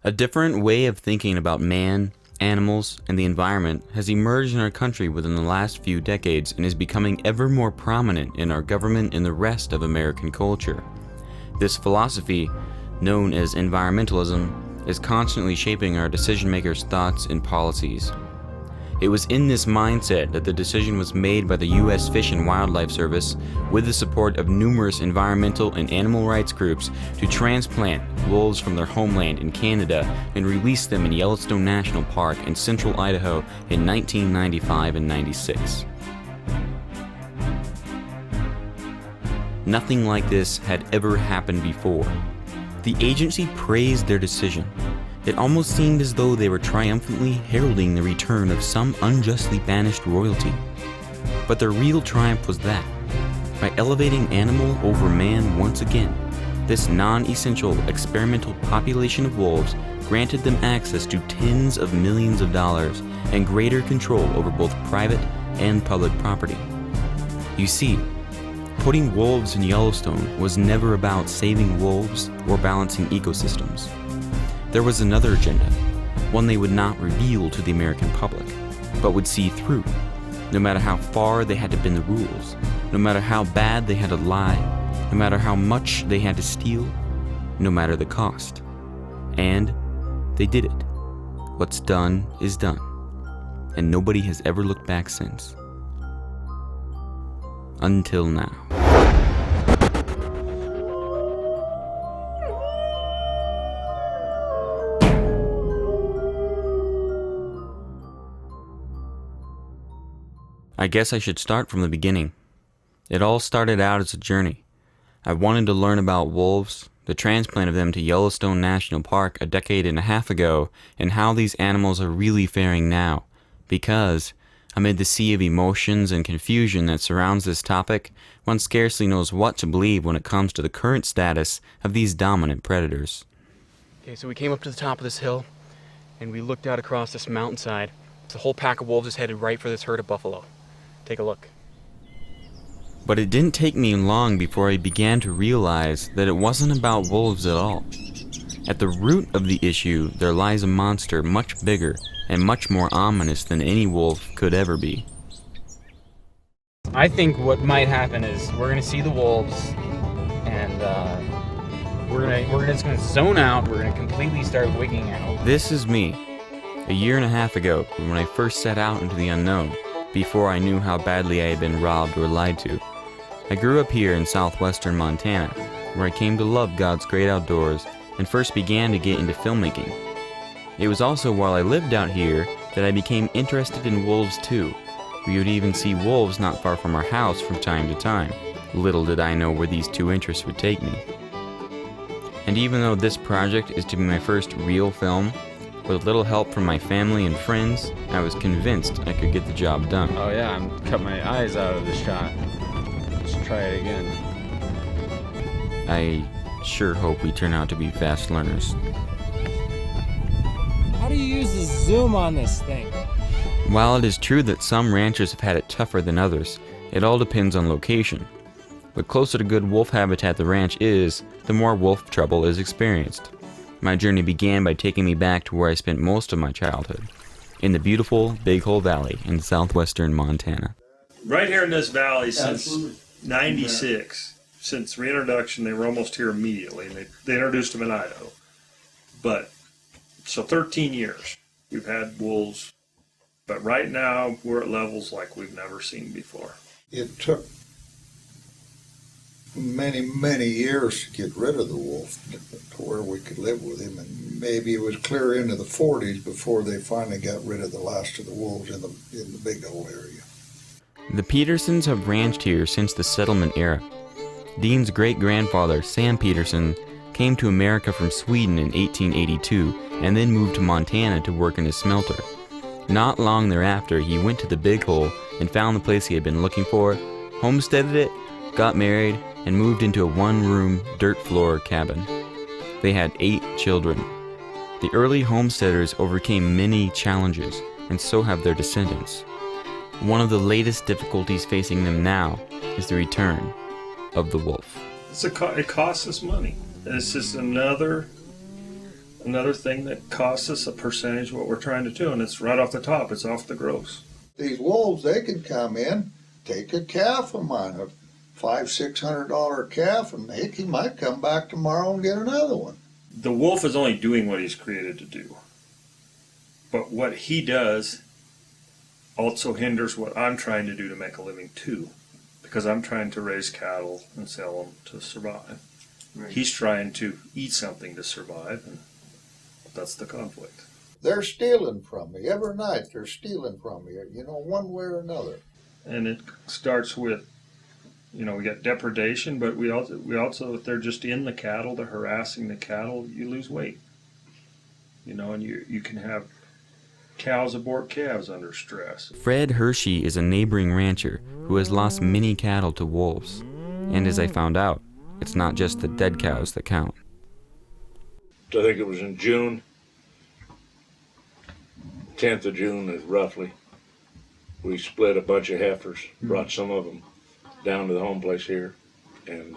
A different way of thinking about man, animals, and the environment has emerged in our country within the last few decades and is becoming ever more prominent in our government and the rest of American culture. This philosophy, known as environmentalism, is constantly shaping our decision-makers' thoughts and policies. It was in this mindset that the decision was made by the U.S. Fish and Wildlife Service, with the support of numerous environmental and animal rights groups, to transplant wolves from their homeland in Canada and release them in Yellowstone National Park in central Idaho in 1995 and 96. Nothing like this had ever happened before. The agency praised their decision. It almost seemed as though they were triumphantly heralding the return of some unjustly banished royalty. But their real triumph was that, by elevating animal over man once again, this non-essential experimental population of wolves granted them access to tens of millions of dollars and greater control over both private and public property. You see, putting wolves in Yellowstone was never about saving wolves or balancing ecosystems. There was another agenda, one they would not reveal to the American public, but would see through, no matter how far they had to bend the rules, no matter how bad they had to lie, no matter how much they had to steal, no matter the cost. And they did it. What's done is done, and nobody has ever looked back since. Until now. I guess I should start from the beginning. It all started out as a journey. I wanted to learn about wolves, the transplant of them to Yellowstone National Park a decade and a half ago, and how these animals are really faring now. Because, amid the sea of emotions and confusion that surrounds this topic, one scarcely knows what to believe when it comes to the current status of these dominant predators. Okay, so we came up to the top of this hill, and we looked out across this mountainside. The whole pack of wolves is headed right for this herd of buffalo. Take a look. But it didn't take me long before I began to realize that it wasn't about wolves at all. At the root of the issue, there lies a monster much bigger and much more ominous than any wolf could ever be. I think what might happen is we're gonna see the wolves, and we're just gonna zone out. We're gonna completely start wigging out. This is me, a year and a half ago, when I first set out into the unknown, before I knew how badly I had been robbed or lied to. I grew up here in southwestern Montana, where I came to love God's great outdoors and first began to get into filmmaking. It was also while I lived out here that I became interested in wolves too. We would even see wolves not far from our house from time to time. Little did I know where these two interests would take me. And even though this project is to be my first real film, with a little help from my family and friends, I was convinced I could get the job done. Oh yeah, I'm cut my eyes out of the shot. Let's try it again. I sure hope we turn out to be fast learners. How do you use the zoom on this thing? While it is true that some ranchers have had it tougher than others, it all depends on location. The closer to good wolf habitat the ranch is, the more wolf trouble is experienced. My journey began by taking me back to where I spent most of my childhood, in the beautiful Big Hole Valley in southwestern Montana. Right here in this valley since 96, since reintroduction, they were almost here immediately, and they introduced them in Idaho. But, so 13 years we've had wolves, but right now we're at levels like we've never seen before. It took many years to get rid of the wolf to where we could live with him, and maybe it was clear into the 40s before they finally got rid of the last of the wolves in the Big Hole area. The Petersons have ranched here since the settlement era. Dean's great-grandfather, Sam Peterson, came to America from Sweden in 1882 and then moved to Montana to work in a smelter. Not long thereafter, he went to the Big Hole and found the place he had been looking for, homesteaded it, got married, and moved into a one-room, dirt-floor cabin. They had 8 children. The early homesteaders overcame many challenges, and so have their descendants. One of the latest difficulties facing them now is the return of the wolf. It costs us money. It's just another another thing that costs us a percentage of what we're trying to do, and it's right off the top. It's off the gross. These wolves, they can come in, take a calf of mine, a $500-600 calf, and heck, he might come back tomorrow and get another one. The wolf is only doing what he's created to do. But what he does also hinders what I'm trying to do to make a living too. Because I'm trying to raise cattle and sell them to survive. Right. He's trying to eat something to survive, and that's the conflict. They're stealing from me. Every night they're stealing from me, one way or another. And it starts with, we got depredation, but we also, if they're just in the cattle, they're harassing the cattle, you lose weight. And you can have cows abort calves under stress. Fred Hershey is a neighboring rancher who has lost many cattle to wolves. And as I found out, it's not just the dead cows that count. I think it was in June, 10th of June is roughly. We split a bunch of heifers, brought some of them down to the home place here, and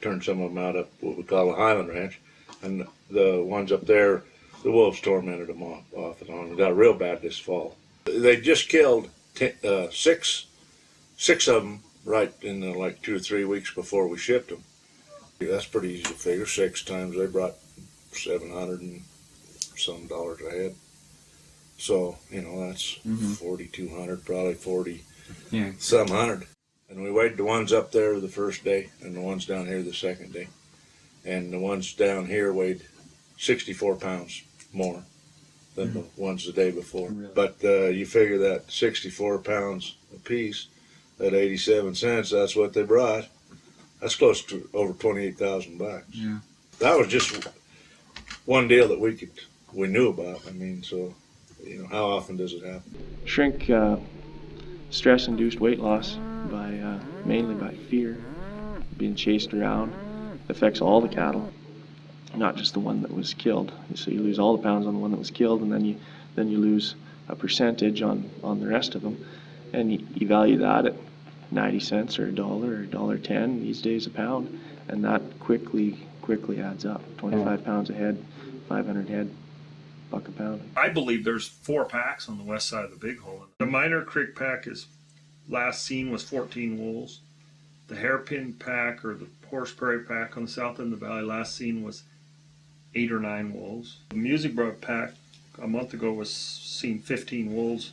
turned some of them out up what we call a Highland Ranch. And the ones up there, the wolves tormented them off and on. It got real bad this fall. They just killed six of them right in the, 2 or 3 weeks before we shipped them. That's pretty easy to figure. 6 times they brought $700 and some a head. So, that's 4,200, probably 40 some hundred. And we weighed the ones up there the first day and the ones down here the second day. And the ones down here weighed 64 pounds more than the ones the day before. Really? But you figure that 64 pounds a piece at 87 cents, that's what they brought. That's close to over $28,000. Yeah. That was just one deal that we knew about. So, how often does it happen? Shrink, stress-induced weight loss mainly by fear, being chased around, affects all the cattle, not just the one that was killed. So you lose all the pounds on the one that was killed, and then you lose a percentage on the rest of them, and you value that at 90 cents or $1 or $1.10 these days a pound, and that quickly adds up. 25 pounds a head, 500 head, $1 a pound. I believe there's 4 packs on the west side of the Big Hole. The Minor Creek pack is last seen was 14 wolves. The Hairpin pack or the Horse Prairie pack on the south end of the valley last seen was 8 or 9 wolves. The Music Brook pack a month ago was seen 15 wolves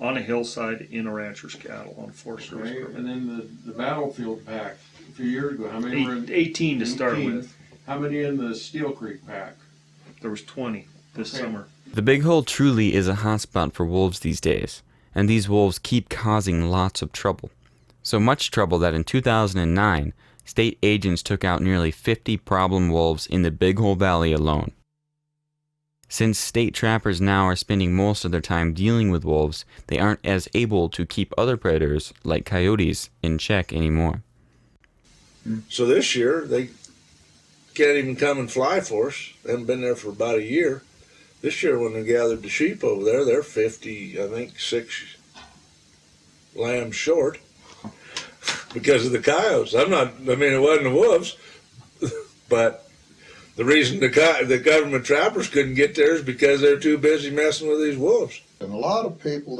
on a hillside in a rancher's cattle on Forest Service permit. And then the Battlefield pack a few years ago, how many were in? 18 to start with. How many in the Steel Creek pack? There was 20 this summer. The Big Hole truly is a hotspot for wolves these days, and these wolves keep causing lots of trouble. So much trouble that in 2009, state agents took out nearly 50 problem wolves in the Big Hole Valley alone. Since state trappers now are spending most of their time dealing with wolves, they aren't as able to keep other predators, like coyotes, in check anymore. So this year, they can't even come and fly for us. They haven't been there for about a year. This year, when they gathered the sheep over there, they're 6 lambs short because of the coyotes. It wasn't the wolves, but the reason the government trappers couldn't get there is because they're too busy messing with these wolves. And a lot of people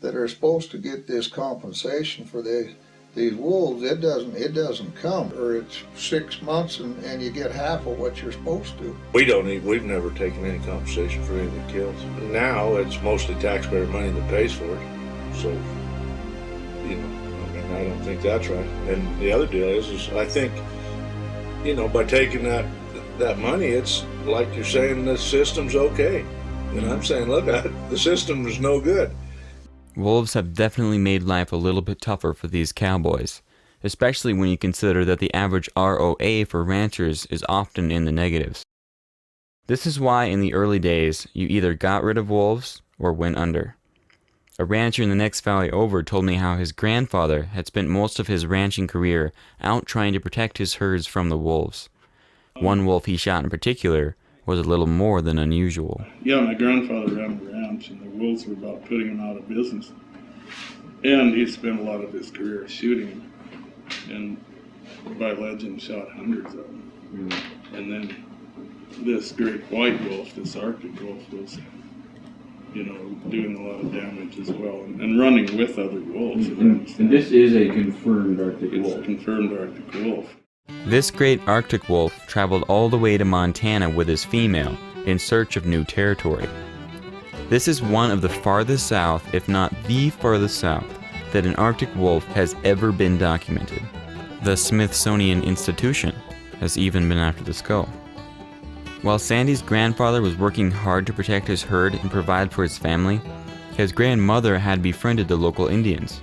that are supposed to get this compensation for these wolves, it doesn't come, or it's 6 months and you get half of what you're supposed to. We've never taken any compensation for any of the kills. Now it's mostly taxpayer money that pays for it. So, I don't think that's right. And the other deal is I think, by taking that money, it's like you're saying the system's okay. And I'm saying, look, the system is no good. Wolves have definitely made life a little bit tougher for these cowboys, especially when you consider that the average ROA for ranchers is often in the negatives. This is why in the early days, you either got rid of wolves or went under. A rancher in the next valley over told me how his grandfather had spent most of his ranching career out trying to protect his herds from the wolves. One wolf he shot in particular was a little more than unusual. Yeah, my grandfather ran a ranch, and the wolves were about putting him out of business. And he spent a lot of his career shooting, and by legend shot hundreds of them. And then this great white wolf, this Arctic wolf, was, doing a lot of damage as well, and running with other wolves. And this is a confirmed Arctic wolf. It's a confirmed Arctic wolf. This great Arctic wolf traveled all the way to Montana with his female in search of new territory. This is one of the farthest south, if not the farthest south, that an Arctic wolf has ever been documented. The Smithsonian Institution has even been after the skull. While Sandy's grandfather was working hard to protect his herd and provide for his family, his grandmother had befriended the local Indians.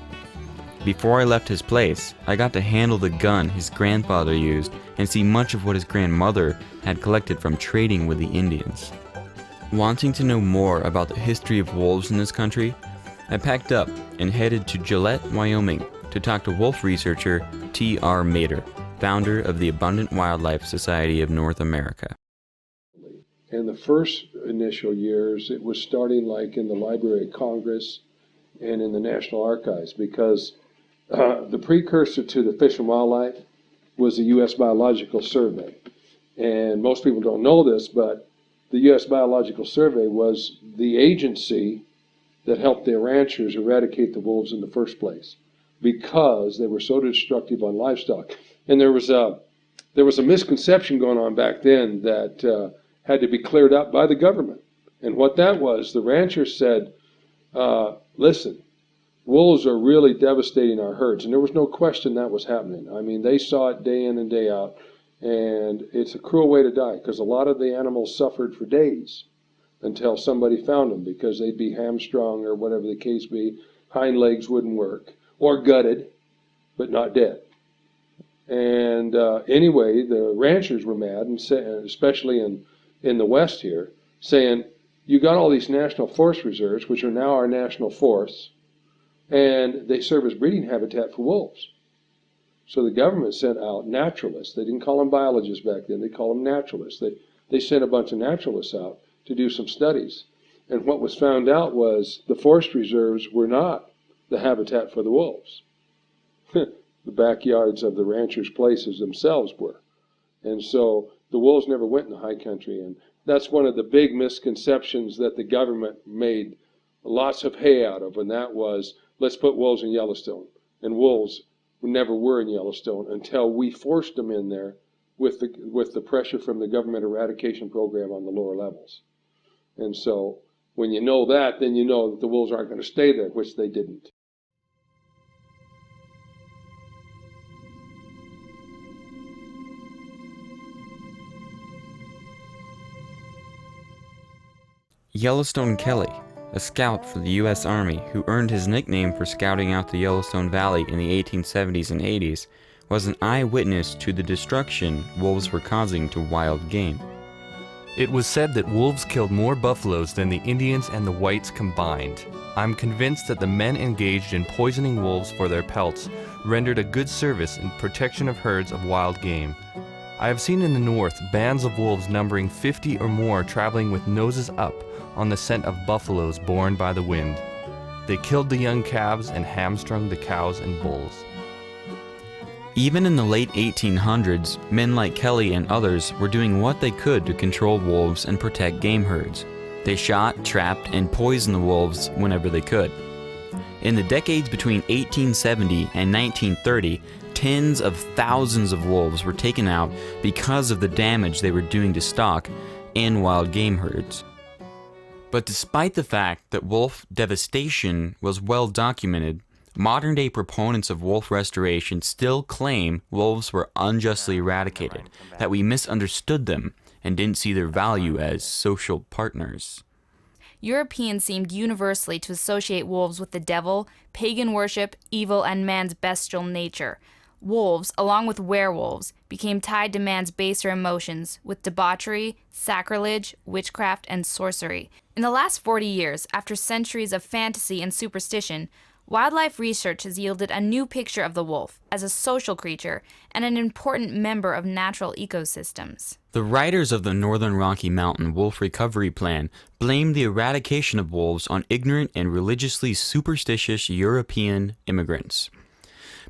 Before I left his place, I got to handle the gun his grandfather used and see much of what his grandmother had collected from trading with the Indians. Wanting to know more about the history of wolves in this country, I packed up and headed to Gillette, Wyoming to talk to wolf researcher T.R. Mader, founder of the Abundant Wildlife Society of North America. In the first initial years, it was starting like in the Library of Congress and in the National Archives, because the precursor to the Fish and Wildlife was the U.S. Biological Survey. And most people don't know this, but the U.S. Biological Survey was the agency that helped the ranchers eradicate the wolves in the first place, because they were so destructive on livestock. And there was a misconception going on back then that had to be cleared up by the government. And what that was, the ranchers said, listen, wolves are really devastating our herds. And there was no question that was happening. I mean, they saw it day in and day out. And it's a cruel way to die, because a lot of the animals suffered for days until somebody found them, because they'd be hamstrung or whatever the case be. Hind legs wouldn't work, or gutted, but not dead. And anyway, the ranchers were mad, and especially in the West here, saying, you got all these national forest reserves, which are now our national forests, and they serve as breeding habitat for wolves. So the government sent out naturalists. They didn't call them biologists back then. They called them naturalists. They sent a bunch of naturalists out to do some studies. And what was found out was the forest reserves were not the habitat for the wolves. The backyards of the ranchers' places themselves were. And so the wolves never went in the high country. And that's one of the big misconceptions that the government made lots of hay out of. And that was, let's put wolves in Yellowstone. And wolves never were in Yellowstone until we forced them in there with the pressure from the government eradication program on the lower levels. And so when you know that, then you know that the wolves aren't going to stay there, which they didn't. Yellowstone Kelly, a scout for the U.S. Army who earned his nickname for scouting out the Yellowstone Valley in the 1870s and 80s, was an eyewitness to the destruction wolves were causing to wild game. It was said that wolves killed more buffaloes than the Indians and the whites combined. I'm convinced that the men engaged in poisoning wolves for their pelts rendered a good service in protection of herds of wild game. I have seen in the north bands of wolves numbering 50 or more traveling with noses up on the scent of buffaloes borne by the wind. They killed the young calves and hamstrung the cows and bulls. Even in the late 1800s, men like Kelly and others were doing what they could to control wolves and protect game herds. They shot, trapped, and poisoned the wolves whenever they could. In the decades between 1870 and 1930, tens of thousands of wolves were taken out because of the damage they were doing to stock and wild game herds. But despite the fact that wolf devastation was well documented, modern-day proponents of wolf restoration still claim wolves were unjustly eradicated, that we misunderstood them and didn't see their value as social partners. Europeans seemed universally to associate wolves with the devil, pagan worship, evil, and man's bestial nature. Wolves, along with werewolves, became tied to man's baser emotions with debauchery, sacrilege, witchcraft, and sorcery. In the last 40 years, after centuries of fantasy and superstition, wildlife research has yielded a new picture of the wolf as a social creature and an important member of natural ecosystems. The writers of the Northern Rocky Mountain Wolf Recovery Plan blamed the eradication of wolves on ignorant and religiously superstitious European immigrants.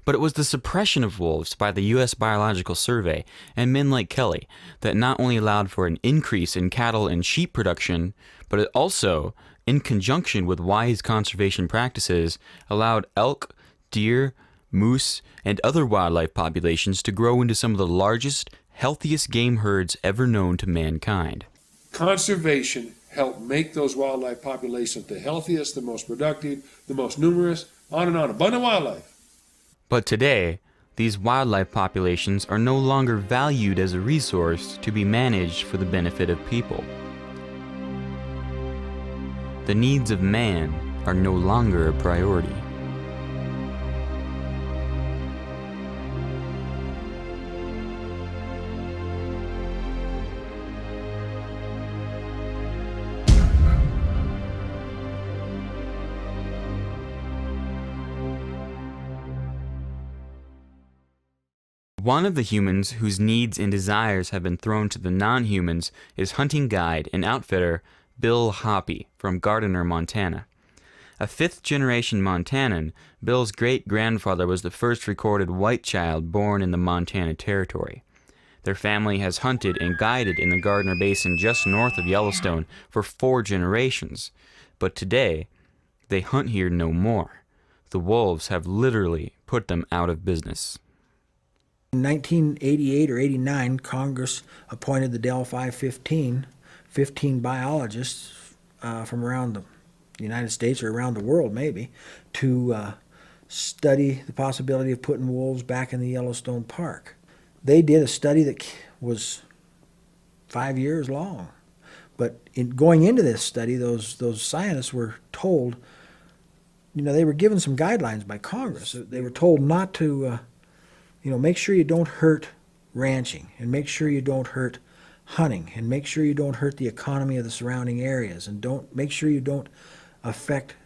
But it was the suppression of wolves by the U.S. Biological Survey and men like Kelly that not only allowed for an increase in cattle and sheep production, but it also, in conjunction with wise conservation practices, allowed elk, deer, moose, and other wildlife populations to grow into some of the largest, healthiest game herds ever known to mankind. Conservation helped make those wildlife populations the healthiest, the most productive, the most numerous, on and on, abundant wildlife. But today, these wildlife populations are no longer valued as a resource to be managed for the benefit of people. The needs of man are no longer a priority. One of the humans whose needs and desires have been thrown to the non-humans is hunting guide and outfitter Bill Hoppe from Gardiner, Montana. A fifth-generation Montanan, Bill's great-grandfather was the first recorded white child born in the Montana Territory. Their family has hunted and guided in the Gardiner Basin just north of Yellowstone for 4 generations, but today they hunt here no more. The wolves have literally put them out of business. In 1988 or 89, Congress appointed the Delphi 15 biologists from around the United States or around the world maybe, to study the possibility of putting wolves back in the Yellowstone Park. They did a study that was 5 years long. But going into this study, those scientists were told, they were given some guidelines by Congress. They were told not to make sure you don't hurt ranching, and make sure you don't hurt hunting, and make sure you don't hurt the economy of the surrounding areas, and make sure you don't affect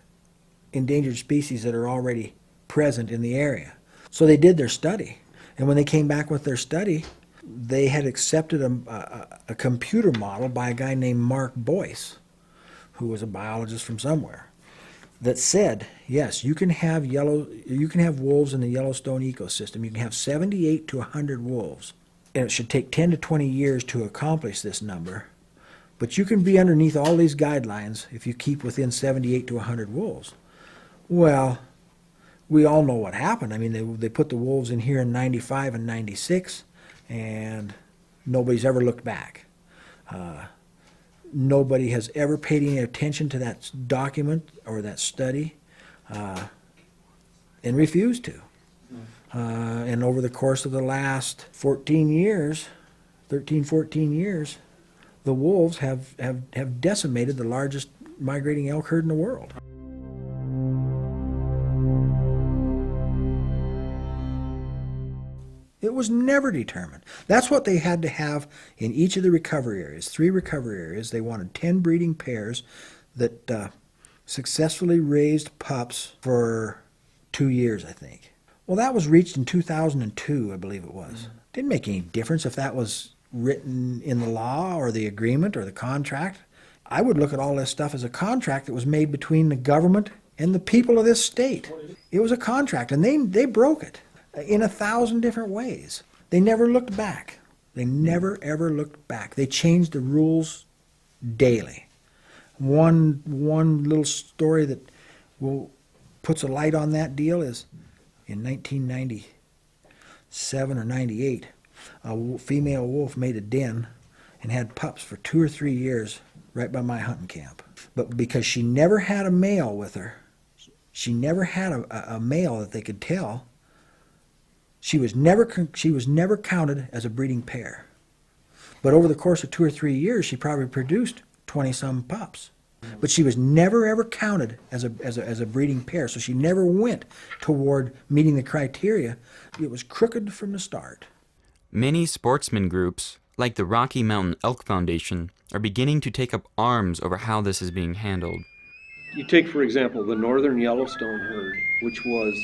endangered species that are already present in the area. So they did their study, and when they came back with their study, they had accepted a computer model by a guy named Mark Boyce, who was a biologist from somewhere, that said, yes, you can have wolves in the Yellowstone ecosystem. You can have 78 to 100 wolves. And it should take 10 to 20 years to accomplish this number. But you can be underneath all these guidelines if you keep within 78 to 100 wolves. Well, we all know what happened. I mean, they put the wolves in here in 95 and 96, and nobody's ever looked back. Nobody has ever paid any attention to that document or that study, and refused to. And over the course of the last 13, 14 years, the wolves have decimated the largest migrating elk herd in the world. It was never determined. That's what they had to have in each of the recovery areas, 3 recovery areas. They wanted 10 breeding pairs that successfully raised pups for 2 years, I think. Well, that was reached in 2002, I believe it was. Didn't make any difference if that was written in the law or the agreement or the contract. I would look at all this stuff as a contract that was made between the government and the people of this state. It was a contract, and they broke it in 1,000 different ways. They never looked back. They never, ever looked back. They changed the rules daily. One little story that puts a light on that deal is in 1997 or 98, a female wolf made a den and had pups for 2 or 3 years right by my hunting camp. But because she never had a male with her, she never had a male that they could tell, she was never counted as a breeding pair. But over the course of 2 or 3 years, she probably produced 20-some pups. But she was never ever counted as a breeding pair, so she never went toward meeting the criteria. It was crooked from the start. Many sportsman groups, like the Rocky Mountain Elk Foundation, are beginning to take up arms over how this is being handled. You take, for example, the northern Yellowstone herd, which was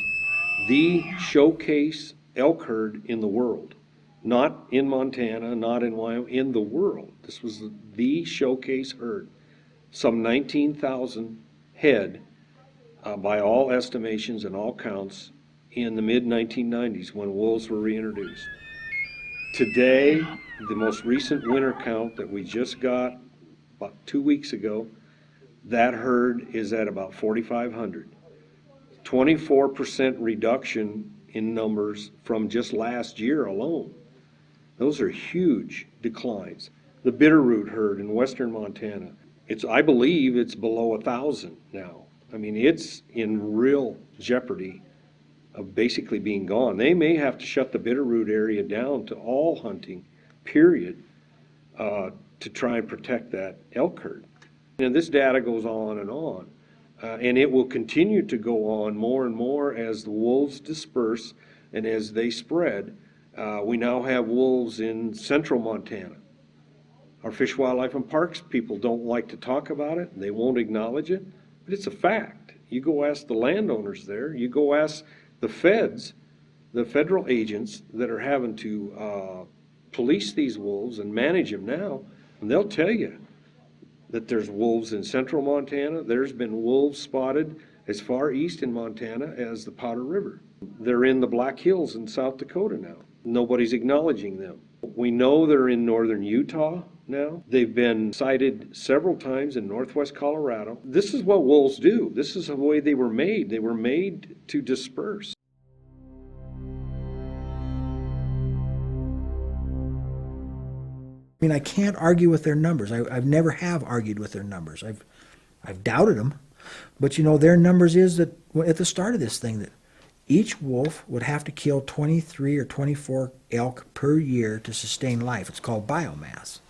the showcase elk herd in the world. Not in Montana, not in Wyoming, in the world. This was the showcase herd. Some 19,000 head, by all estimations and all counts, in the mid-1990s when wolves were reintroduced. Today, the most recent winter count that we just got about 2 weeks ago, that herd is at about 4,500. 24% reduction in numbers from just last year alone. Those are huge declines. The Bitterroot herd in western Montana, I believe it's below 1,000 now. I mean, it's in real jeopardy of basically being gone. They may have to shut the Bitterroot area down to all hunting, period, to try and protect that elk herd. And this data goes on, and it will continue to go on more and more as the wolves disperse and as they spread. We now have wolves in central Montana. Our Fish, Wildlife, and Parks people don't like to talk about it. They won't acknowledge it, but it's a fact. You go ask the landowners there, you go ask the feds, the federal agents that are having to police these wolves and manage them now, and they'll tell you that there's wolves in central Montana. There's been wolves spotted as far east in Montana as the Powder River. They're in the Black Hills in South Dakota now. Nobody's acknowledging them. We know they're in northern Utah now. They've been sighted several times in northwest Colorado. This is what wolves do. This is the way they were made. They were made to disperse. I mean, I can't argue with their numbers. I've never have argued with their numbers. I've doubted them. But, you know, their numbers is that at the start of this thing that each wolf would have to kill 23 or 24 elk per year to sustain life. It's called biomass.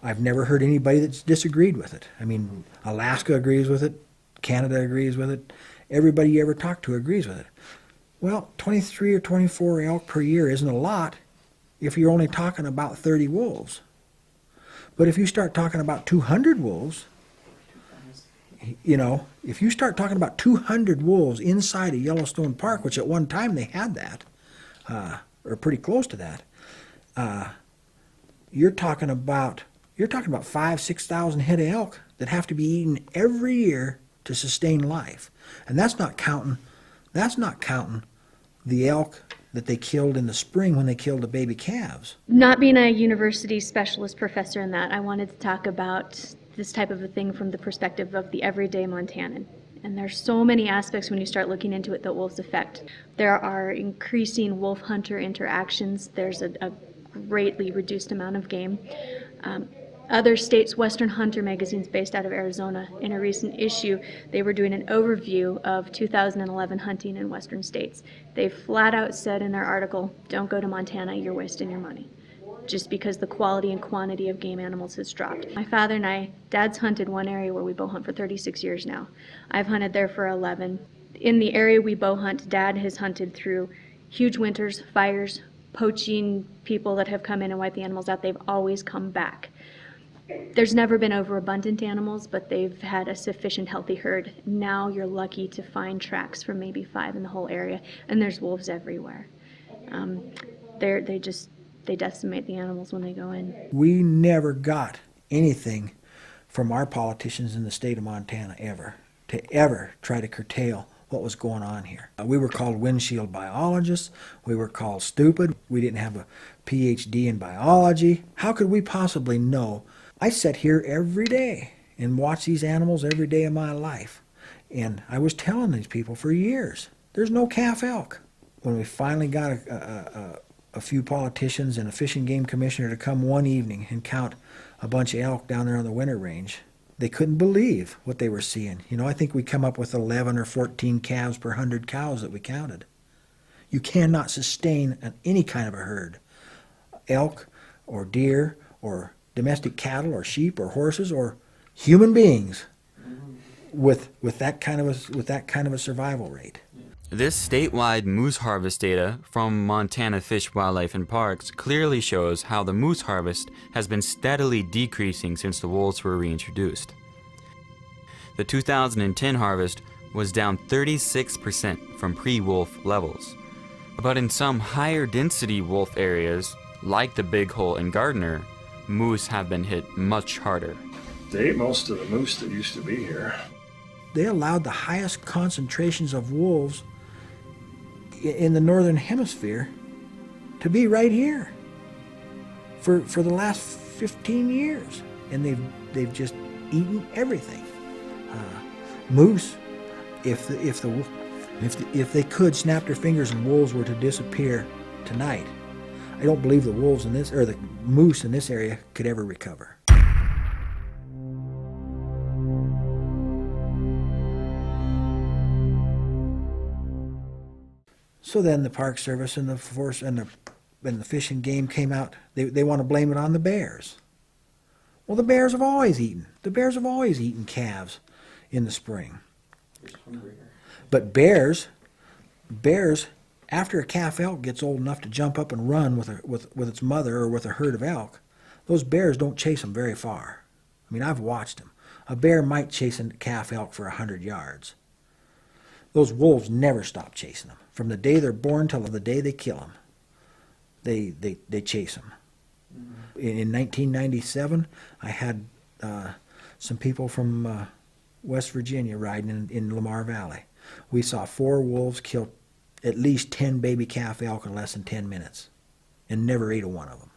I've never heard anybody that's disagreed with it. I mean, Alaska agrees with it. Canada agrees with it. Everybody you ever talk to agrees with it. Well, 23 or 24 elk per year isn't a lot if you're only talking about 30 wolves. But if you start talking about 200 wolves, you know, if you start talking about 200 wolves inside of Yellowstone Park, which at one time they had that, or pretty close to that, you're talking about 5,000-6,000 head of elk that have to be eaten every year to sustain life, and that's not counting the elk that they killed in the spring when they killed the baby calves. Not being a university specialist professor in that, I wanted to talk about this type of a thing from the perspective of the everyday Montanan. And there's so many aspects when you start looking into it that wolves affect. There are increasing wolf-hunter interactions. There's a greatly reduced amount of game. Other states, Western Hunter magazines based out of Arizona, in a recent issue, they were doing an overview of 2011 hunting in Western states. They flat out said in their article, don't go to Montana, you're wasting your money, just because the quality and quantity of game animals has dropped. My father and I, Dad's hunted one area where we bow hunt for 36 years now. I've hunted there for 11. In the area we bow hunt, Dad has hunted through huge winters, fires, poaching people that have come in and wiped the animals out. They've always come back. There's never been overabundant animals, but they've had a sufficient healthy herd. Now you're lucky to find tracks from maybe 5 in the whole area, and there's wolves everywhere. They decimate the animals when they go in. We never got anything from our politicians in the state of Montana to try to curtail what was going on here. We were called windshield biologists. We were called stupid. We didn't have a PhD in biology. How could we possibly know? I sit here every day and watch these animals every day of my life. And I was telling these people for years, there's no calf elk. When we finally got a few politicians and a fish and game commissioner to come one evening and count a bunch of elk down there on the winter range, they couldn't believe what they were seeing. You know, I think we come up with 11 or 14 calves per 100 cows that we counted. You cannot sustain any kind of a herd, elk or deer or domestic cattle or sheep or horses or human beings with that kind of a survival rate. This statewide moose harvest data from Montana Fish, Wildlife, and Parks clearly shows how the moose harvest has been steadily decreasing since the wolves were reintroduced. The 2010 harvest was down 36% from pre-wolf levels. But in some higher density wolf areas, like the Big Hole and Gardner, moose have been hit much harder. They ate most of the moose that used to be here. They allowed the highest concentrations of wolves in the northern hemisphere to be right here for the last 15 years, and they've just eaten everything. Moose, if they could snap their fingers and wolves were to disappear tonight, I don't believe the wolves in this, or the moose in this area, could ever recover. So then the Park Service and the Force and the Fish and Game came out. They want to blame it on the bears. Well, the bears have always eaten. The bears have always eaten calves in the spring. But bears, after a calf elk gets old enough to jump up and run with its mother or with a herd of elk, those bears don't chase them very far. I mean, I've watched them. A bear might chase a calf elk for 100 yards. Those wolves never stop chasing them. From the day they're born till the day they kill them, they chase them. In 1997, I had some people from West Virginia riding in Lamar Valley. We saw 4 wolves kill at least 10 baby calf elk in less than 10 minutes, and never ate a one of them.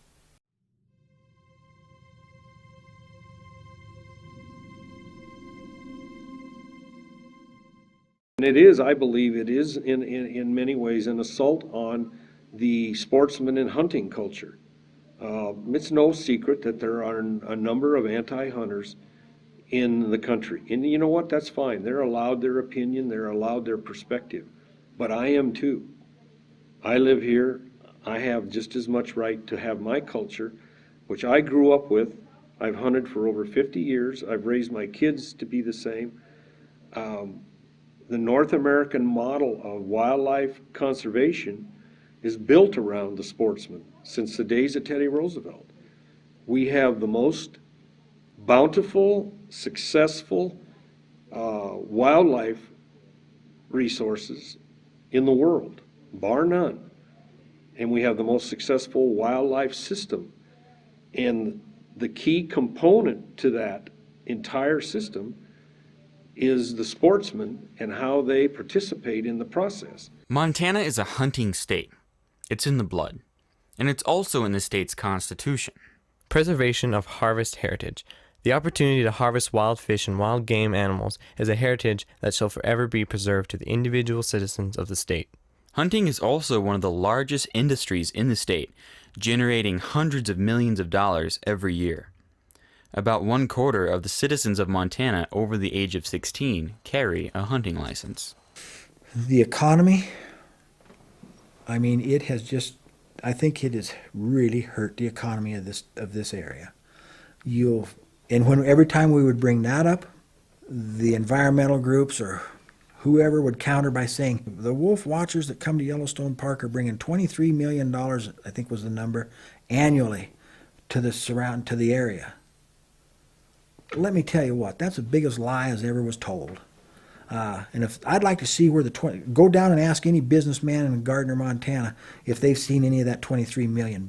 And it is, I believe, it is in many ways an assault on the sportsman and hunting culture. It's no secret that there are a number of anti-hunters in the country. And you know what? That's fine. They're allowed their opinion. They're allowed their perspective. But I am too. I live here. I have just as much right to have my culture, which I grew up with. I've hunted for over 50 years. I've raised my kids to be the same. The North American model of wildlife conservation is built around the sportsman since the days of Teddy Roosevelt. We have the most bountiful, successful wildlife resources in the world, bar none. And we have the most successful wildlife system. And the key component to that entire system is the sportsman and how they participate in the process. Montana is a hunting state. It's in the blood. And it's also in the state's constitution. Preservation of harvest heritage. The opportunity to harvest wild fish and wild game animals is a heritage that shall forever be preserved to the individual citizens of the state. Hunting is also one of the largest industries in the state, generating hundreds of millions of dollars every year. About 1/4 of the citizens of Montana over the age of 16 carry a hunting license. The economy, I mean, it has just, I think it has really hurt the economy of this area. Every time we would bring that up, the environmental groups or whoever would counter by saying, the wolf watchers that come to Yellowstone Park are bringing $23 million, I think was the number, annually to the area. Let me tell you what, that's the biggest lie as ever was told. And if I'd like to see where go down and ask any businessman in Gardner, Montana, if they've seen any of that $23 million.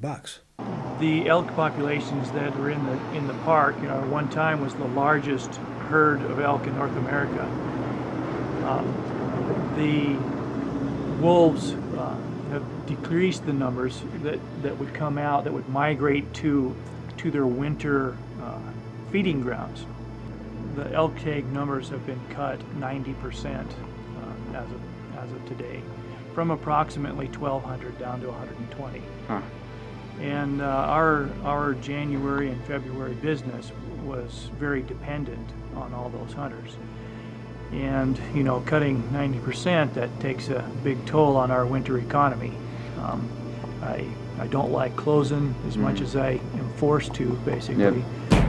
The elk populations that are in the park, at one time was the largest herd of elk in North America. The wolves have decreased the numbers that would come out, that would migrate to their winter feeding grounds. The elk tag numbers have been cut 90% as of today, from approximately 1,200 down to 120. Huh. And our January and February business was very dependent on all those hunters. And cutting 90%, that takes a big toll on our winter economy. I don't like closing as much as I am forced to, basically. Yep.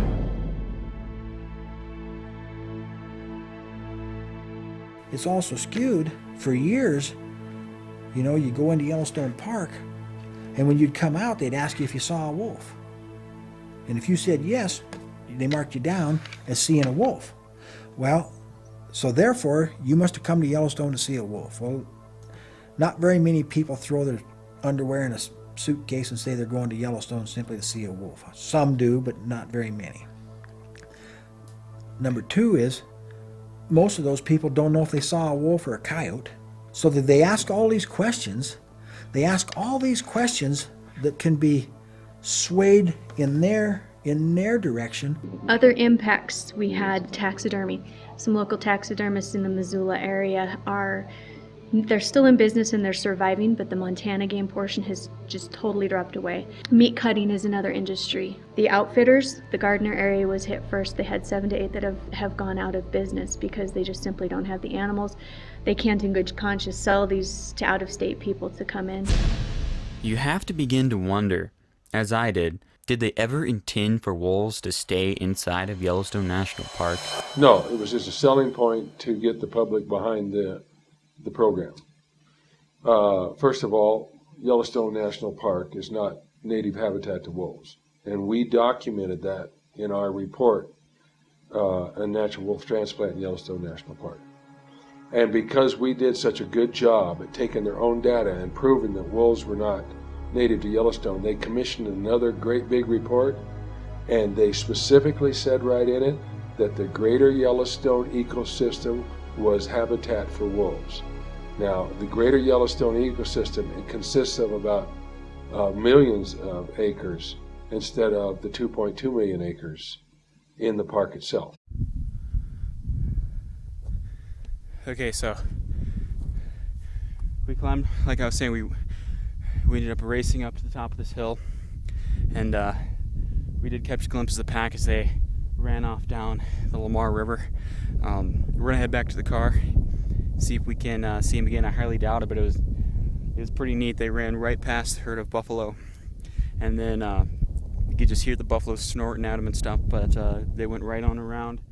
It's also skewed. For years, you go into Yellowstone Park, and when you'd come out, they'd ask you if you saw a wolf. And if you said yes, they marked you down as seeing a wolf. Well, so therefore, you must have come to Yellowstone to see a wolf. Well, not very many people throw their underwear in a suitcase and say they're going to Yellowstone simply to see a wolf. Some do, but not very many. Number two is, most of those people don't know if they saw a wolf or a coyote, So that they ask all these questions. They ask all these questions that can be swayed in their direction. Other impacts, we had taxidermy. Some local taxidermists in the Missoula area they're still in business and they're surviving, but the Montana game portion has just totally dropped away. Meat cutting is another industry. The outfitters, the Gardner area was hit first. They had 7 to 8 that have gone out of business because they just simply don't have the animals. They can't in good conscience sell these to out-of-state people to come in. You have to begin to wonder, as I did they ever intend for wolves to stay inside of Yellowstone National Park? No, it was just a selling point to get the public behind the program. First of all, Yellowstone National Park is not native habitat to wolves, and we documented that in our report, A Natural Wolf Transplant in Yellowstone National Park. And because we did such a good job at taking their own data and proving that wolves were not native to Yellowstone, they commissioned another great big report, and they specifically said right in it that the greater Yellowstone ecosystem was habitat for wolves. Now, the greater Yellowstone ecosystem, it consists of about millions of acres instead of the 2.2 million acres in the park itself. Okay, so we climbed, like I was saying, we ended up racing up to the top of this hill, and we did catch glimpses of the pack as they ran off down the Lamar River. We're gonna head back to the car, see if we can see them again. I highly doubt it, but it was pretty neat. They ran right past the herd of buffalo, and then you could just hear the buffalo snorting at them and stuff, but they went right on around.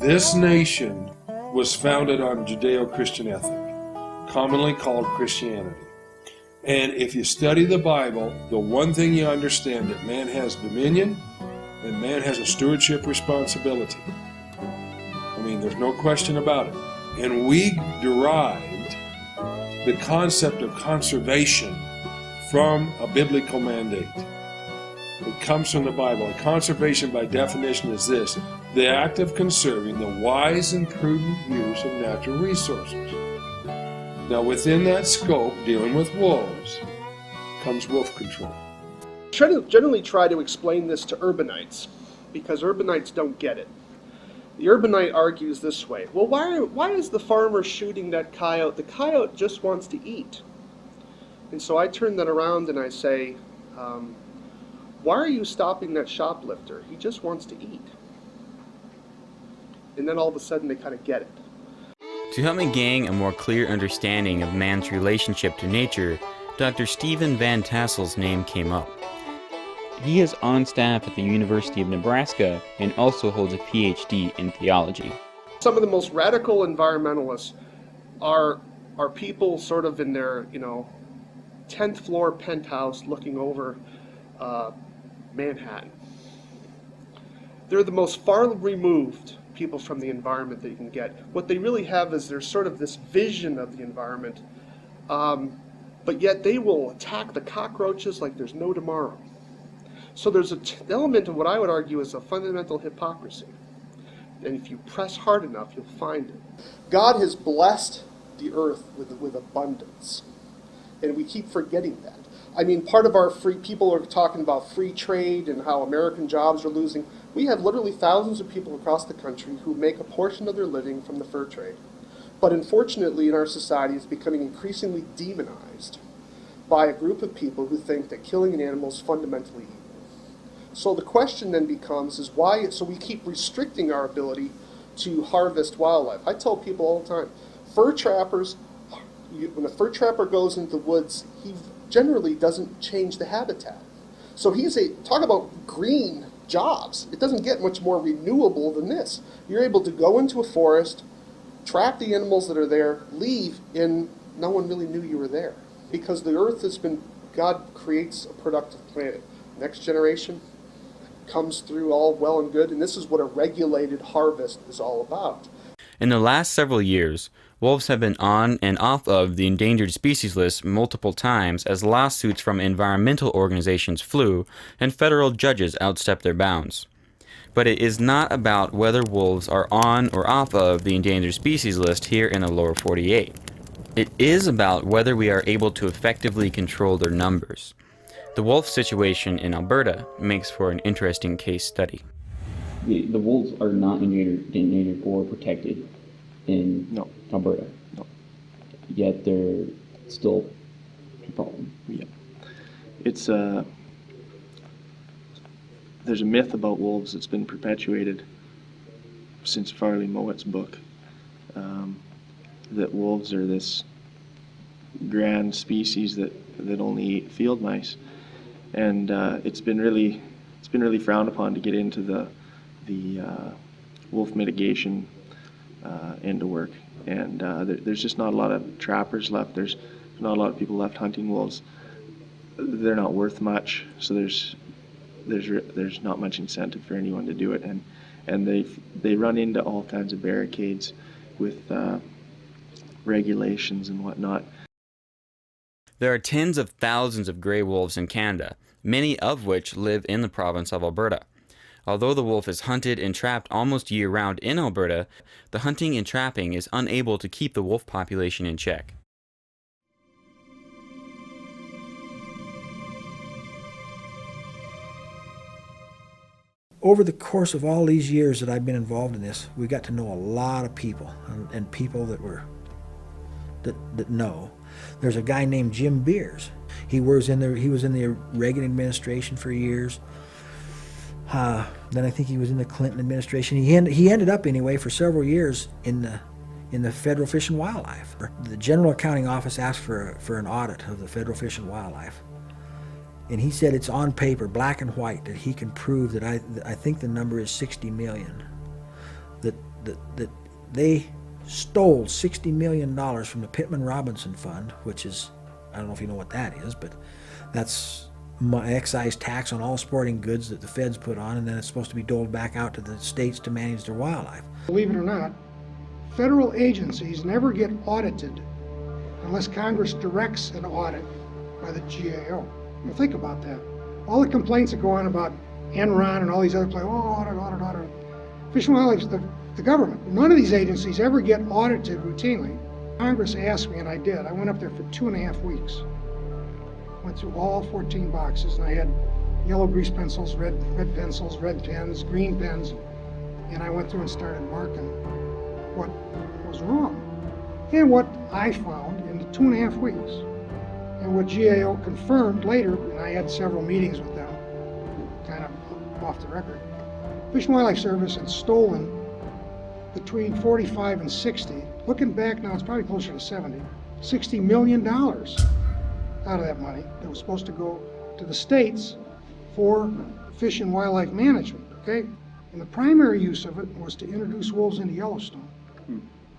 This nation was founded on Judeo-Christian ethic, commonly called Christianity. And if you study the Bible, the one thing you understand that man has dominion and man has a stewardship responsibility. I mean, there's no question about it. And we derived the concept of conservation from a biblical mandate. It comes from the Bible. And conservation, by definition, is this: the act of conserving the wise and prudent use of natural resources. Now, within that scope, dealing with wolves, comes wolf control. Generally try to explain this to urbanites, because urbanites don't get it. The urbanite argues this way: well, why is the farmer shooting that coyote? The coyote just wants to eat. And so I turn that around and I say, why are you stopping that shoplifter? He just wants to eat. And then all of a sudden they kind of get it. To help me gain a more clear understanding of man's relationship to nature, Dr. Stephen Van Tassel's name came up. He is on staff at the University of Nebraska and also holds a PhD in theology. Some of the most radical environmentalists are people sort of in their, 10th floor penthouse looking over Manhattan. They're the most far removed people from the environment that you can get. What they really have is there's sort of this vision of the environment, but yet they will attack the cockroaches like there's no tomorrow. So there's an element of what I would argue is a fundamental hypocrisy. And if you press hard enough, you'll find it. God has blessed the earth with abundance, and we keep forgetting that. I mean, part of our free, people are talking about free trade and how American jobs are losing. We have literally thousands of people across the country who make a portion of their living from the fur trade. But unfortunately in our society it's becoming increasingly demonized by a group of people who think that killing an animal is fundamentally evil. So the question then becomes is why, so we keep restricting our ability to harvest wildlife. I tell people all the time, fur trappers, when a fur trapper goes into the woods, he generally doesn't change the habitat. So talk about green jobs. It doesn't get much more renewable than this. You're able to go into a forest, trap the animals that are there, leave, and no one really knew you were there. Because the earth has been, God creates a productive planet. Next generation comes through all well and good, and this is what a regulated harvest is all about. In the last several years, wolves have been on and off of the endangered species list multiple times as lawsuits from environmental organizations flew and federal judges outstepped their bounds. But it is not about whether wolves are on or off of the endangered species list here in the lower 48. It is about whether we are able to effectively control their numbers. The wolf situation in Alberta makes for an interesting case study. The wolves are not endangered or protected in Alberta. No. Yet they're still a problem. Yeah. It's there's a myth about wolves that's been perpetuated since Farley Mowat's book, that wolves are this grand species that only eat field mice, and it's been really frowned upon to get into the wolf mitigation end of work, and there's just not a lot of trappers left. There's not a lot of people left hunting wolves. They're not worth much, so there's not much incentive for anyone to do it, and they run into all kinds of barricades with regulations and whatnot. There are tens of thousands of gray wolves in Canada, many of which live in the province of Alberta. Although the wolf is hunted and trapped almost year-round in Alberta, the hunting and trapping is unable to keep the wolf population in check. Over the course of all these years that I've been involved in this, we got to know a lot of people, and people that know. There's a guy named Jim Beers. He was in the Reagan administration for years. Then I think he was in the Clinton administration. He ended up anyway for several years in the Federal Fish and Wildlife. The General Accounting Office asked for an audit of the Federal Fish and Wildlife. And he said it's on paper, black and white, that he can prove that I think the number is 60 million. That they stole $60 million from the Pittman Robinson Fund, which is, I don't know if you know what that is, but that's my excise tax on all sporting goods that the feds put on, and then it's supposed to be doled back out to the states to manage their wildlife. Believe it or not, federal agencies never get audited unless Congress directs an audit by the GAO. Well, think about that. All the complaints that go on about Enron and all these other places, audit. Fish and Wildlife is the government. None of these agencies ever get audited routinely. Congress asked me, and I did. I went up there for 2.5 weeks. Went through all 14 boxes, and I had yellow grease pencils, red pencils, red pens, green pens, and I went through and started marking what was wrong. And what I found in the 2.5 weeks, and what GAO confirmed later, and I had several meetings with them, kind of off the record. Fish and Wildlife Service had stolen between 45 and 60, looking back now it's probably closer to 70, $60 million out of that money that was supposed to go to the states for fish and wildlife management, okay? And the primary use of it was to introduce wolves into Yellowstone,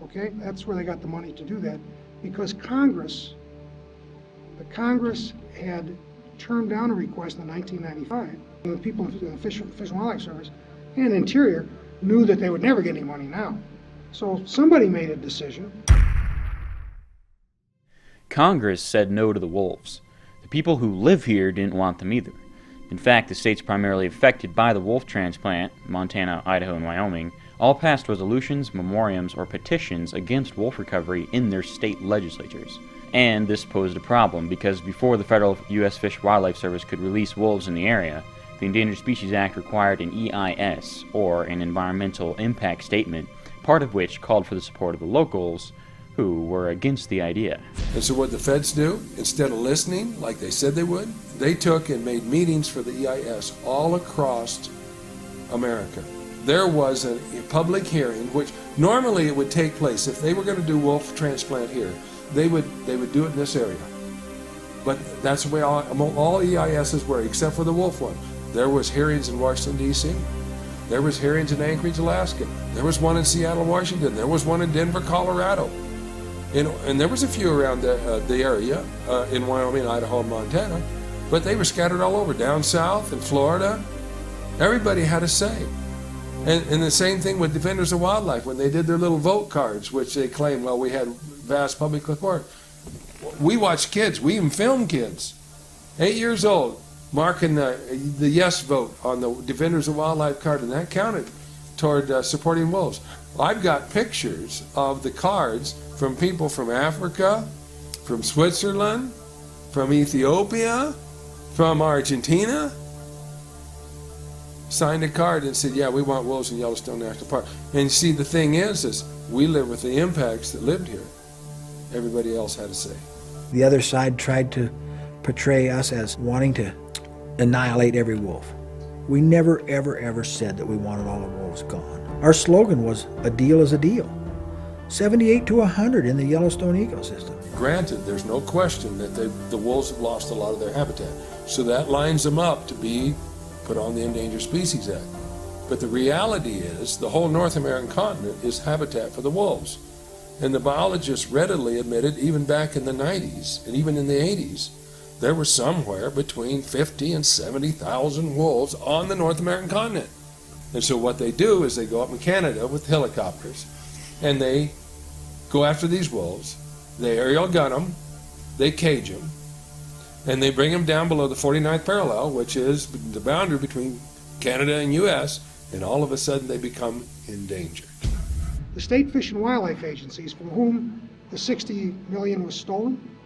okay? That's where they got the money to do that, because Congress had turned down a request in 1995, and the people in the Fish and Wildlife Service and Interior knew that they would never get any money now. So somebody made a decision. Congress said no to the wolves. The people who live here didn't want them either. In fact, the states primarily affected by the wolf transplant, Montana, Idaho, and Wyoming, all passed resolutions, memoriams, or petitions against wolf recovery in their state legislatures. And this posed a problem because before the federal U.S. Fish and Wildlife Service could release wolves in the area, the Endangered Species Act required an EIS, or an Environmental Impact Statement, part of which called for the support of the locals, who were against the idea. And so what the feds do, instead of listening like they said they would, they took and made meetings for the EIS all across America. There was a public hearing, which normally it would take place if they were going to do wolf transplant here. They would do it in this area. But that's the way all EISs were, except for the wolf one. There was hearings in Washington, D.C. There was hearings in Anchorage, Alaska. There was one in Seattle, Washington. There was one in Denver, Colorado. And there was a few around the area in Wyoming, Idaho, and Montana. But they were scattered all over, down south in Florida. Everybody had a say. And the same thing with Defenders of Wildlife when they did their little vote cards, which they claimed, well, we had vast public support. We watched kids. We even filmed kids, 8 years old, marking the yes vote on the Defenders of Wildlife card, and that counted toward supporting wolves. I've got pictures of the cards from people from Africa, from Switzerland, from Ethiopia, from Argentina. Signed a card and said, yeah, we want wolves in Yellowstone National Park. And see, the thing is we live with the impacts that lived here. Everybody else had a say. The other side tried to portray us as wanting to annihilate every wolf. We never, ever, ever said that we wanted all the wolves gone. Our slogan was, a deal is a deal. 78 to 100 in the Yellowstone ecosystem. Granted, there's no question that the wolves have lost a lot of their habitat. So that lines them up to be put on the Endangered Species Act. But the reality is the whole North American continent is habitat for the wolves. And the biologists readily admitted, even back in the 90s and even in the 80s, there were somewhere between 50 and 70,000 wolves on the North American continent. And so what they do is they go up in Canada with helicopters and they go after these wolves, they aerial gun them, they cage them, and they bring them down below the 49th parallel, which is the boundary between Canada and U.S., and all of a sudden they become endangered. The state fish and wildlife agencies from whom the 60 million was stolen,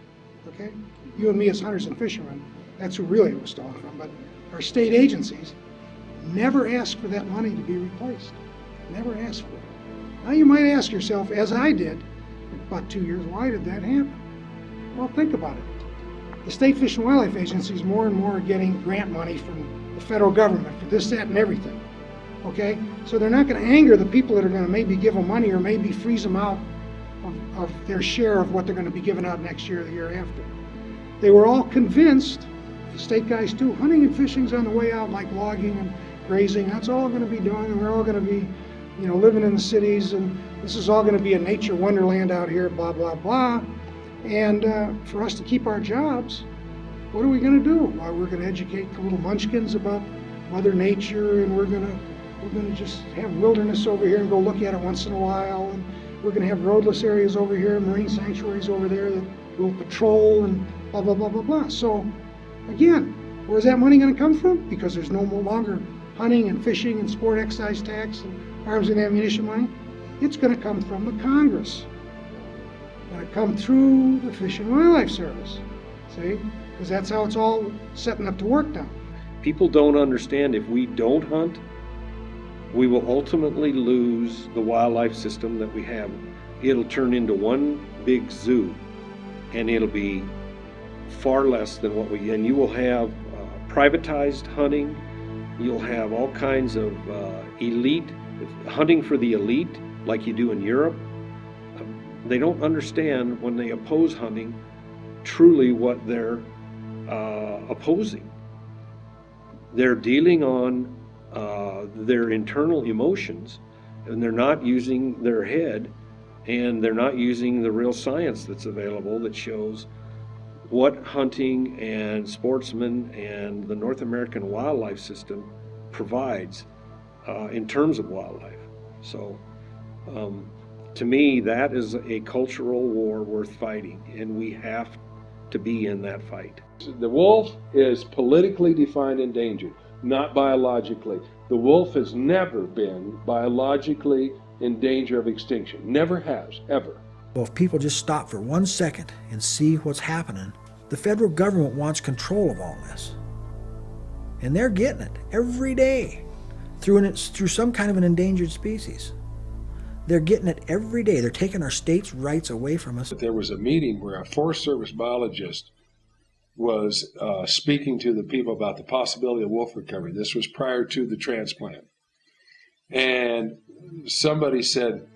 okay? You and me as hunters and fishermen, that's who really it was stolen from, but our state agencies never asked for that money to be replaced. Never asked for it. Now you might ask yourself, as I did about 2 years, why did that happen? Well, think about it. The state fish and wildlife agencies more and more are getting grant money from the federal government for this, that, and everything. Okay? So they're not going to anger the people that are going to maybe give them money or maybe freeze them out of their share of what they're going to be giving out next year or the year after. They were all convinced, the state guys too, hunting and fishing's on the way out, like logging and grazing. That's all going to be doing, and we're all going to be, you know, living in the cities, and this is all going to be a nature wonderland out here, blah, blah, blah. And for us to keep our jobs, what are we going to do? Well, we're going to educate the little munchkins about Mother Nature, and we're going to just have wilderness over here and go look at it once in a while, and we're going to have roadless areas over here, marine sanctuaries over there that we'll patrol, and blah, blah, blah, blah, blah. So, again, where's that money going to come from? Because there's no longer hunting and fishing and sport excise tax and arms and ammunition money. It's going to come from the Congress. It's going to come through the Fish and Wildlife Service. See? Because that's how it's all setting up to work now. People don't understand, if we don't hunt, we will ultimately lose the wildlife system that we have. It'll turn into one big zoo, and it'll be far less than what and you will have privatized hunting. You'll have all kinds of elite hunting for the elite, like you do in Europe. They don't understand, when they oppose hunting, truly what they're opposing. They're dealing on their internal emotions, and they're not using their head, and they're not using the real science that's available that shows what hunting and sportsmen and the North American wildlife system provides in terms of wildlife. So to me, that is a cultural war worth fighting, and we have to be in that fight. The wolf is politically defined endangered, not biologically. The wolf has never been biologically in danger of extinction. Never has, ever. Well, if people just stop for 1 second and see what's happening, the federal government wants control of all this. And they're getting it every day through some kind of an endangered species. They're getting it every day. They're taking our state's rights away from us. There was a meeting where a Forest Service biologist was speaking to the people about the possibility of wolf recovery. This was prior to the transplant. And somebody said,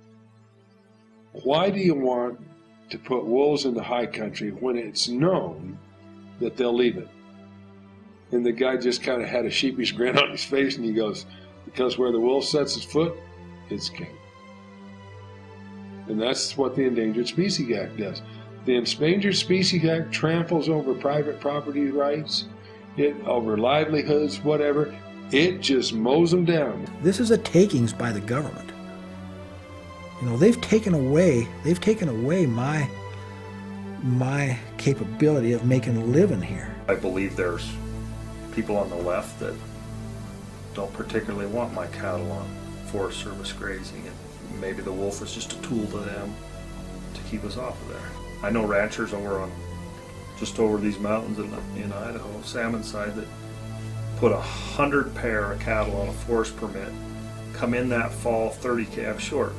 why do you want to put wolves in the high country when it's known that they'll leave it? And the guy just kind of had a sheepish grin on his face, and he goes, because where the wolf sets its foot, it's king. And that's what the Endangered Species Act does. The Endangered Species Act tramples over private property rights, over livelihoods, whatever. It just mows them down. This is a takings by the government. You know, they've taken away my capability of making a living here. I believe there's people on the left that don't particularly want my cattle on Forest Service grazing, and maybe the wolf is just a tool to them to keep us off of there. I know ranchers just over these mountains in Idaho, Salmon Side, that put 100 pair of cattle on a forest permit, come in that fall 30 calves short.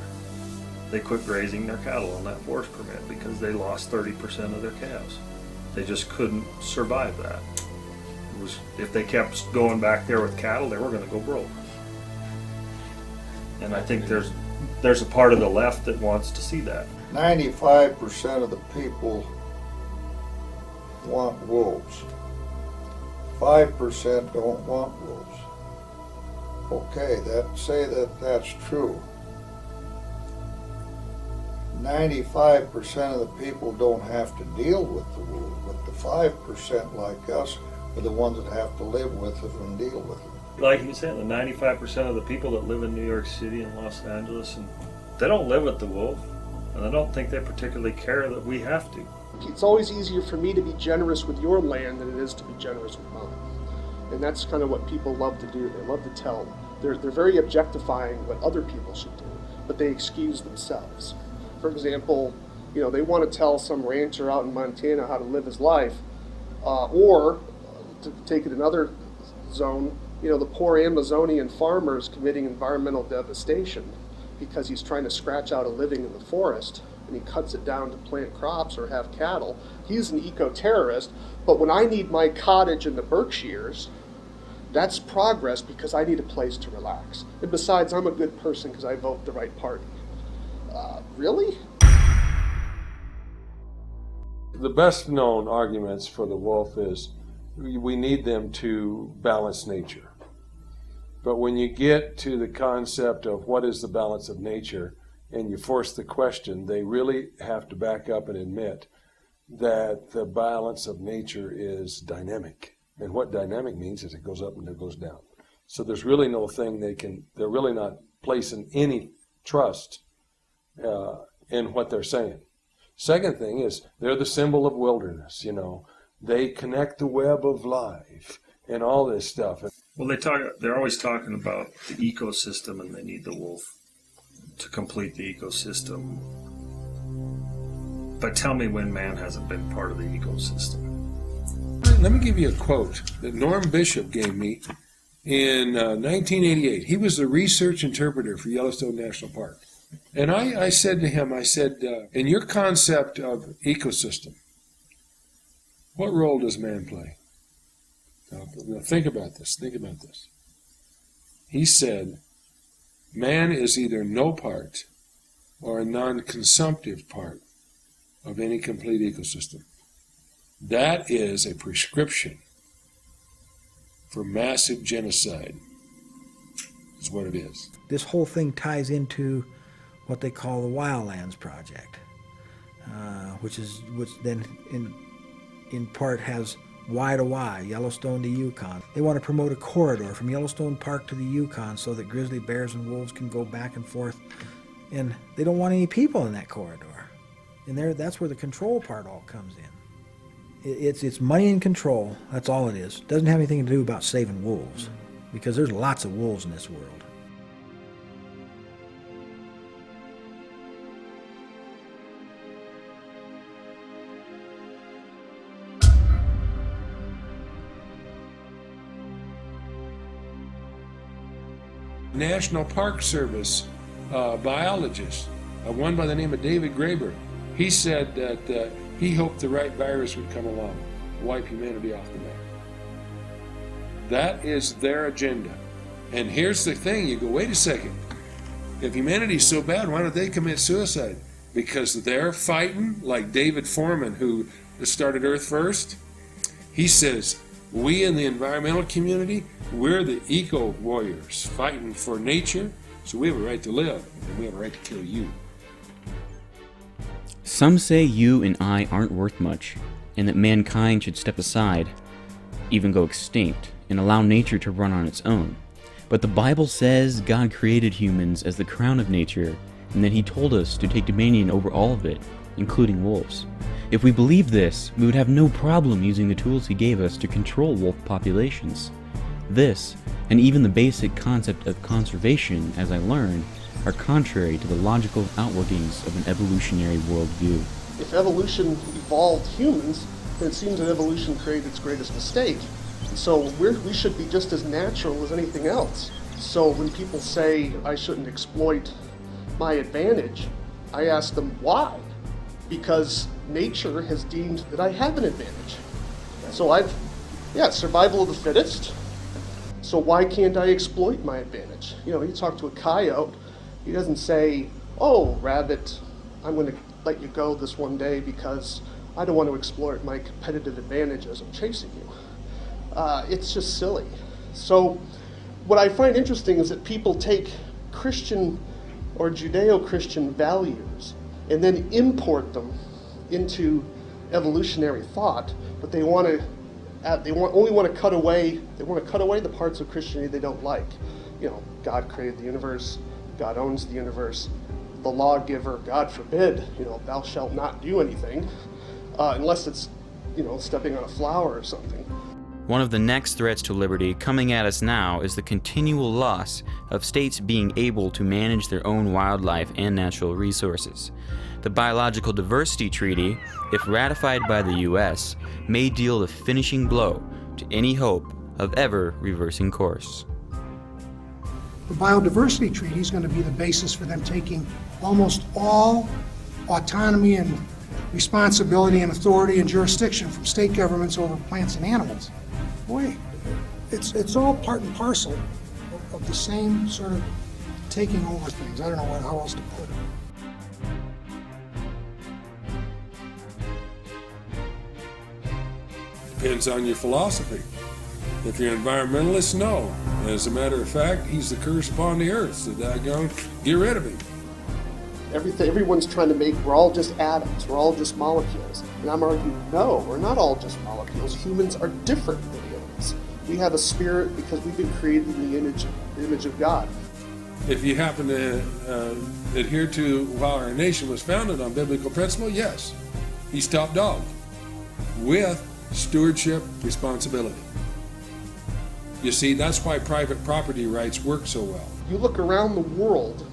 They quit grazing their cattle on that forest permit because they lost 30% of their calves. They just couldn't survive that. If they kept going back there with cattle, they were going to go broke. And I think there's a part of the left that wants to see that. 95% of the people want wolves. 5% don't want wolves. Okay, say that's true. 95% of the people don't have to deal with the wolves, but the 5% like us are the ones that have to live with it and deal with it. Like you said, the 95% of the people that live in New York City and Los Angeles, and they don't live with the wolf, and I don't think they particularly care that we have to. It's always easier for me to be generous with your land than it is to be generous with mine. And that's kind of what people love to do. They love to tell. They're very objectifying what other people should do, but they excuse themselves. For example, you know, they want to tell some rancher out in Montana how to live his life, or to take it another zone, you know, the poor Amazonian farmer is committing environmental devastation because he's trying to scratch out a living in the forest, and he cuts it down to plant crops or have cattle. He's an eco-terrorist, but when I need my cottage in the Berkshires, that's progress because I need a place to relax. And besides, I'm a good person because I vote the right party. Really? The best known arguments for the wolf is we need them to balance nature. But when you get to the concept of what is the balance of nature and you force the question, they really have to back up and admit that the balance of nature is dynamic. And what dynamic means is it goes up and it goes down. So there's really no thing they're really not placing any trust in what they're saying. Second thing is they're the symbol of wilderness, you know. They connect the web of life and all this stuff. Well, they're always talking about the ecosystem, and they need the wolf to complete the ecosystem. But tell me when man hasn't been part of the ecosystem. Let me give you a quote that Norm Bishop gave me in 1988. He was the research interpreter for Yellowstone National Park. And I said to him, in your concept of ecosystem, what role does man play? Now think about this. He said, man is either no part or a non-consumptive part of any complete ecosystem. That is a prescription for massive genocide, is what it is. This whole thing ties into what they call the Wildlands Project, which then in part has Y to Y, Yellowstone to Yukon. They want to promote a corridor from Yellowstone Park to the Yukon so that grizzly bears and wolves can go back and forth, and they don't want any people in that corridor. And that's where the control part all comes in. It's money and control. That's all it is. It doesn't have anything to do about saving wolves, because there's lots of wolves in this world. National Park Service biologist, one by the name of David Graeber. He said that he hoped the right virus would come along, wipe humanity off the map. That is their agenda. And here's the thing, you go, wait a second. If humanity's so bad, why don't they commit suicide? Because they're fighting, like David Foreman, who started Earth First. He says, we in the environmental community, we're the eco-warriors fighting for nature, so we have a right to live, and we have a right to kill you. Some say you and I aren't worth much, and that mankind should step aside, even go extinct, and allow nature to run on its own. But the Bible says God created humans as the crown of nature, and that He told us to take dominion over all of it, including wolves. If we believe this, we would have no problem using the tools He gave us to control wolf populations. This, and even the basic concept of conservation, as I learned, are contrary to the logical outworkings of an evolutionary worldview. If evolution evolved humans, then it seems that evolution created its greatest mistake. So we should be just as natural as anything else. So when people say I shouldn't exploit my advantage, I ask them why? Because nature has deemed that I have an advantage. So survival of the fittest. So why can't I exploit my advantage? You know, you talk to a coyote, he doesn't say, oh, rabbit, I'm going to let you go this one day because I don't want to exploit my competitive advantage as I'm chasing you. It's just silly. So what I find interesting is that people take Christian or Judeo-Christian values and then import them into evolutionary thought, but they only want to cut away the parts of Christianity they don't like. You know, God created the universe, God owns the universe, the lawgiver, God forbid, thou shalt not do anything, unless it's, stepping on a flower or something. One of the next threats to liberty coming at us now is the continual loss of states being able to manage their own wildlife and natural resources. The Biological Diversity Treaty, if ratified by the U.S., may deal the finishing blow to any hope of ever reversing course. The Biodiversity Treaty is going to be the basis for them taking almost all autonomy and responsibility and authority and jurisdiction from state governments over plants and animals. Boy, it's all part and parcel of the same sort of taking over things. I don't know how else to put it. Depends on your philosophy. If you're an environmentalist, no. As a matter of fact, he's the curse upon the earth, so daggone, get rid of him. Everyone's trying to make, we're all just atoms, we're all just molecules. And I'm arguing, no, we're not all just molecules. Humans are different than aliens. We have a spirit because we've been created in the image of God. If you happen to adhere to how our nation was founded on biblical principle, yes, he's top dog with stewardship responsibility. You see, that's why private property rights work so well. You look around the world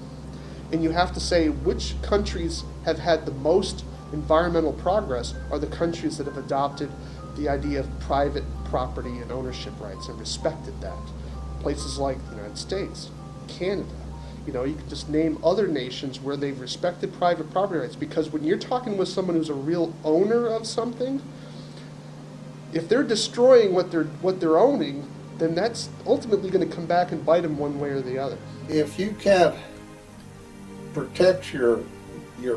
and you have to say which countries have had the most environmental progress are the countries that have adopted the idea of private property and ownership rights and respected that. Places like the United States, Canada, you can just name other nations where they've respected private property rights, because when you're talking with someone who's a real owner of something, if they're destroying what they're owning, then that's ultimately going to come back and bite them one way or the other. If you can't protect your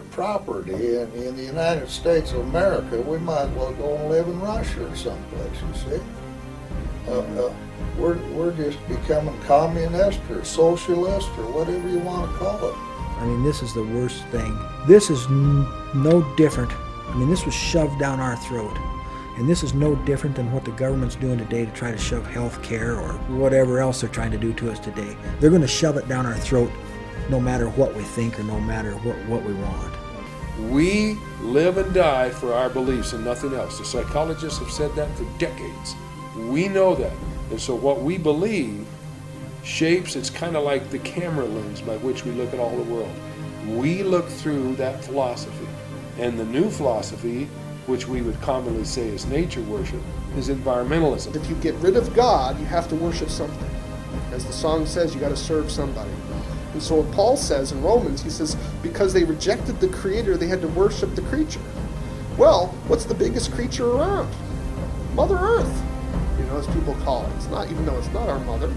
property in the United States of America, we might as well go and live in Russia or someplace, you see. We're just becoming communist or socialist or whatever you want to call it. I mean, this is the worst thing. This is no different. I mean, this was shoved down our throat. And this is no different than what the government's doing today to try to shove health care or whatever else they're trying to do to us today. They're going to shove it down our throat no matter what we think or no matter what we want. We live and die for our beliefs and nothing else. The psychologists have said that for decades. We know that. And so what we believe shapes, it's kind of like the camera lens by which we look at all the world. We look through that philosophy. And the new philosophy, which we would commonly say is nature worship, is environmentalism. If you get rid of God, you have to worship something. As the song says, you got to serve somebody. And so what Paul says in Romans, he says, because they rejected the Creator, they had to worship the creature. Well, what's the biggest creature around? Mother Earth, as people call it. It's not, even though it's not our mother.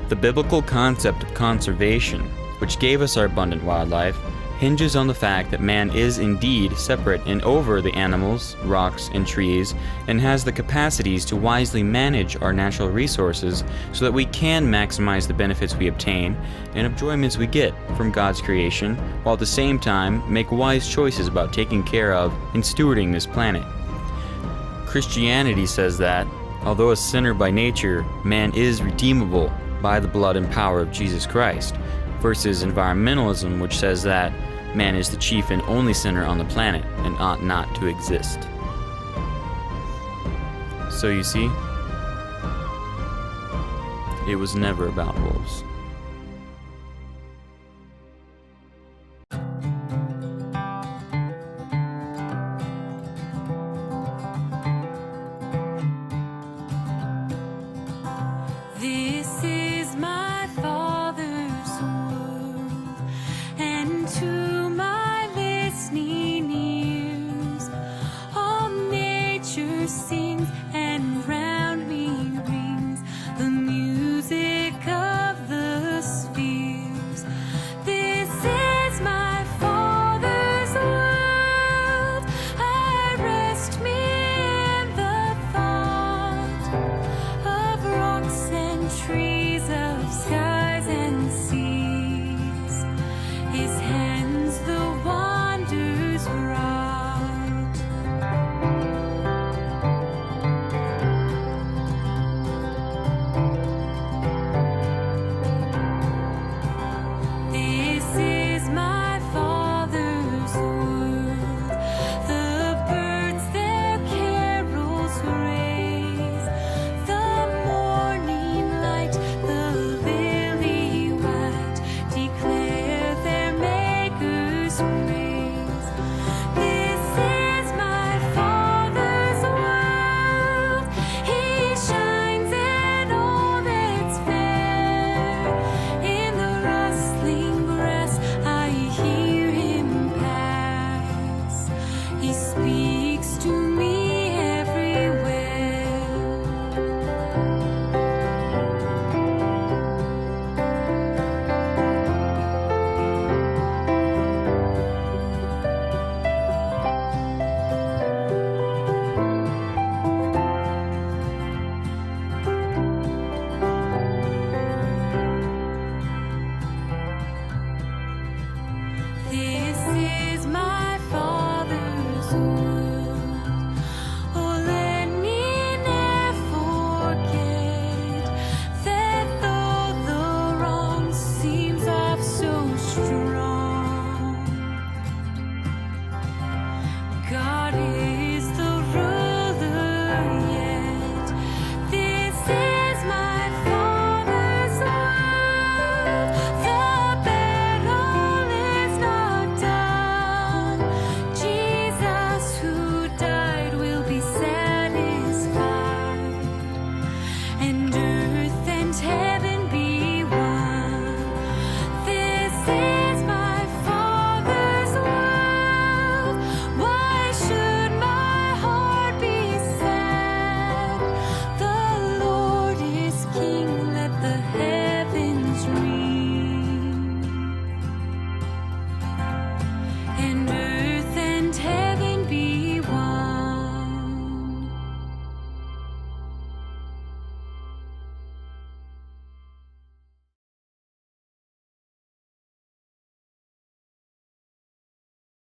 The biblical concept of conservation, which gave us our abundant wildlife, hinges on the fact that man is indeed separate and over the animals, rocks, and trees, and has the capacities to wisely manage our natural resources so that we can maximize the benefits we obtain and enjoyments we get from God's creation, while at the same time make wise choices about taking care of and stewarding this planet. Christianity says that, although a sinner by nature, man is redeemable by the blood and power of Jesus Christ, versus environmentalism, which says that man is the chief and only sinner on the planet and ought not to exist. So you see, it was never about wolves.